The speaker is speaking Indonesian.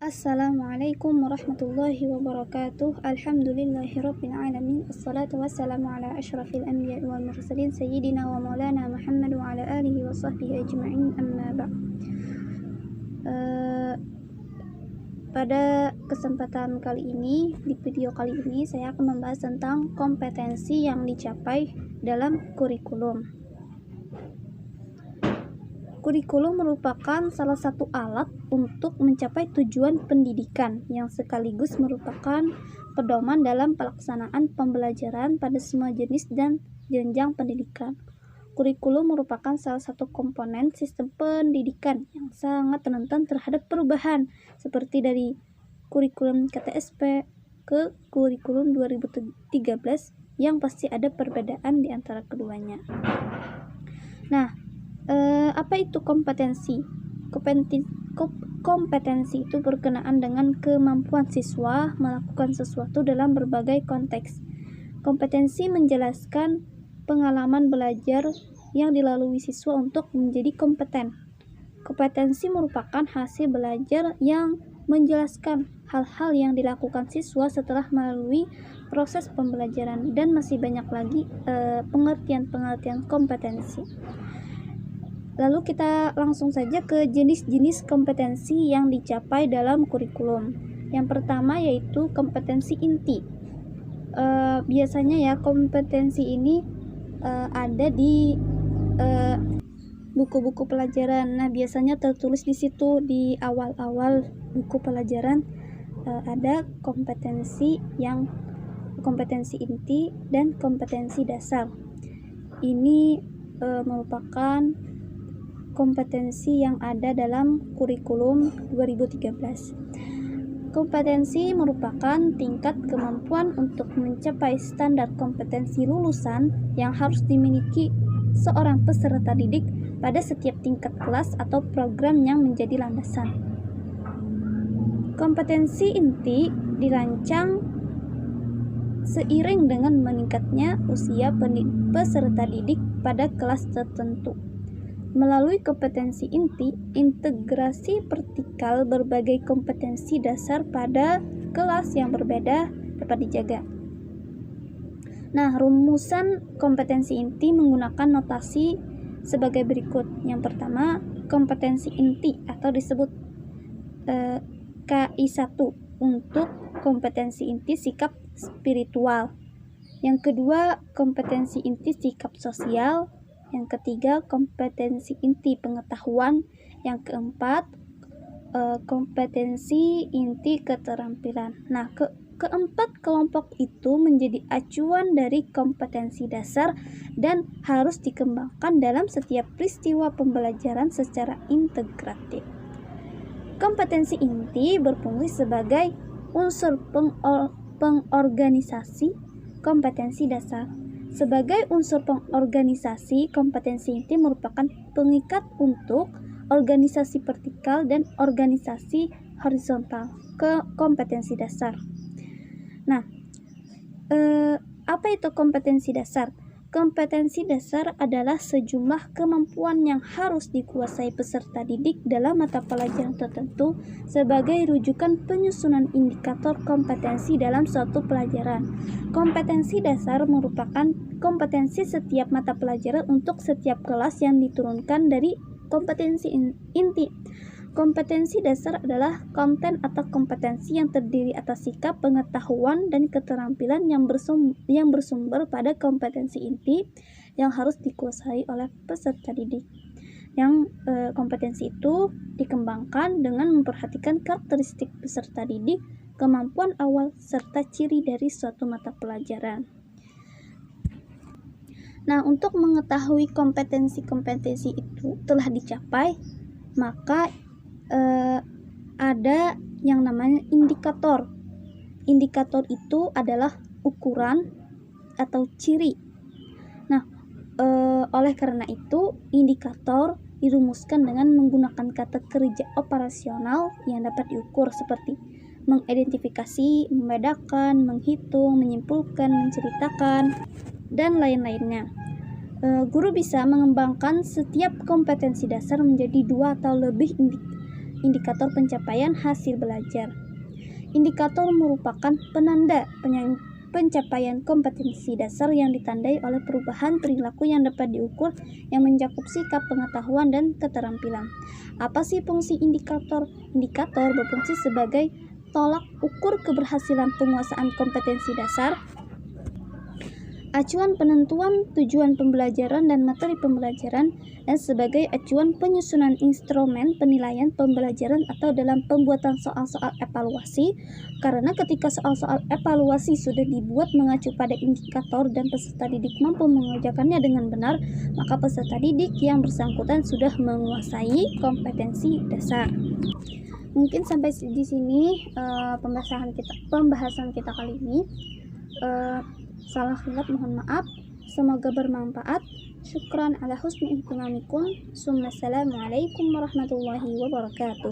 Assalamualaikum warahmatullahi wabarakatuh. Alhamdulillahirabbil alamin. Wassalatu wassalamu ala asyrafil anbiya'i wal mursalin sayyidina wa maulana Muhammad wa ala alihi wa sahbihi ajma'in. Amma ba'd. Pada kesempatan kali ini, di video kali ini saya akan membahas tentang kompetensi yang dicapai dalam kurikulum. Kurikulum merupakan salah satu alat untuk mencapai tujuan pendidikan yang sekaligus merupakan pedoman dalam pelaksanaan pembelajaran pada semua jenis dan jenjang pendidikan. Kurikulum merupakan salah satu komponen sistem pendidikan yang sangat rentan terhadap perubahan, seperti dari kurikulum KTSP ke kurikulum 2013 yang pasti ada perbedaan di antara keduanya. Nah, apa itu kompetensi? Kompetensi itu berkenaan dengan kemampuan siswa melakukan sesuatu dalam berbagai konteks. Kompetensi menjelaskan pengalaman belajar yang dilalui siswa untuk menjadi kompeten. Kompetensi merupakan hasil belajar yang menjelaskan hal-hal yang dilakukan siswa setelah melalui proses pembelajaran, dan masih banyak lagi pengertian-pengertian kompetensi. Lalu kita langsung saja ke jenis-jenis kompetensi yang dicapai dalam kurikulum. Yang pertama yaitu kompetensi inti. Biasanya ya kompetensi ini ada di buku-buku pelajaran. Nah, biasanya tertulis di situ di awal-awal buku pelajaran ada kompetensi inti dan kompetensi dasar. Ini merupakan kompetensi yang ada dalam kurikulum 2013. Kompetensi merupakan tingkat kemampuan untuk mencapai standar kompetensi lulusan yang harus dimiliki seorang peserta didik pada setiap tingkat kelas atau program yang menjadi landasan. Kompetensi inti dirancang seiring dengan meningkatnya usia peserta didik pada kelas tertentu. Melalui kompetensi inti, integrasi vertikal berbagai kompetensi dasar pada kelas yang berbeda dapat dijaga. Nah, rumusan kompetensi inti menggunakan notasi sebagai berikut. Yang pertama, kompetensi inti atau disebut KI1 untuk kompetensi inti sikap spiritual. Yang kedua, kompetensi inti sikap sosial. Yang ketiga, kompetensi inti pengetahuan. Yang keempat, kompetensi inti keterampilan. Nah, keempat kelompok itu menjadi acuan dari kompetensi dasar dan harus dikembangkan dalam setiap peristiwa pembelajaran secara integratif. Kompetensi inti berfungsi sebagai unsur pengorganisasi kompetensi dasar. Sebagai unsur pengorganisasi, kompetensi inti merupakan pengikat untuk organisasi vertikal dan organisasi horizontal ke kompetensi dasar. Nah, apa itu kompetensi dasar? Kompetensi dasar adalah sejumlah kemampuan yang harus dikuasai peserta didik dalam mata pelajaran tertentu sebagai rujukan penyusunan indikator kompetensi dalam suatu pelajaran. Kompetensi dasar merupakan kompetensi setiap mata pelajaran untuk setiap kelas yang diturunkan dari kompetensi inti. Kompetensi dasar adalah konten atau kompetensi yang terdiri atas sikap, pengetahuan, dan keterampilan yang bersumber pada kompetensi inti yang harus dikuasai oleh peserta didik. Yang kompetensi itu dikembangkan dengan memperhatikan karakteristik peserta didik, kemampuan awal, serta ciri dari suatu mata pelajaran. Nah, untuk mengetahui kompetensi-kompetensi itu telah dicapai, maka ada yang namanya indikator. Indikator itu adalah ukuran atau ciri. Nah, oleh karena itu indikator dirumuskan dengan menggunakan kata kerja operasional yang dapat diukur seperti mengidentifikasi, membedakan, menghitung, menyimpulkan, menceritakan, dan lain-lainnya. Guru bisa mengembangkan setiap kompetensi dasar menjadi 2 atau lebih indikator pencapaian hasil belajar. Indikator merupakan penanda pencapaian kompetensi dasar yang ditandai oleh perubahan perilaku yang dapat diukur yang mencakup sikap, pengetahuan, dan keterampilan. Apa sih fungsi indikator? Indikator berfungsi sebagai tolak ukur keberhasilan penguasaan kompetensi dasar, acuan penentuan tujuan pembelajaran dan materi pembelajaran, dan sebagai acuan penyusunan instrumen penilaian pembelajaran atau dalam pembuatan soal-soal evaluasi. Karena ketika soal-soal evaluasi sudah dibuat mengacu pada indikator dan peserta didik mampu mengerjakannya dengan benar, maka peserta didik yang bersangkutan sudah menguasai kompetensi dasar. Mungkin sampai di sini pembahasan kita kali ini. Salah hilaf mohon maaf. Semoga bermanfaat. Syukran ala husni ihtimamikum. Assalamualaikum warahmatullahi wabarakatuh.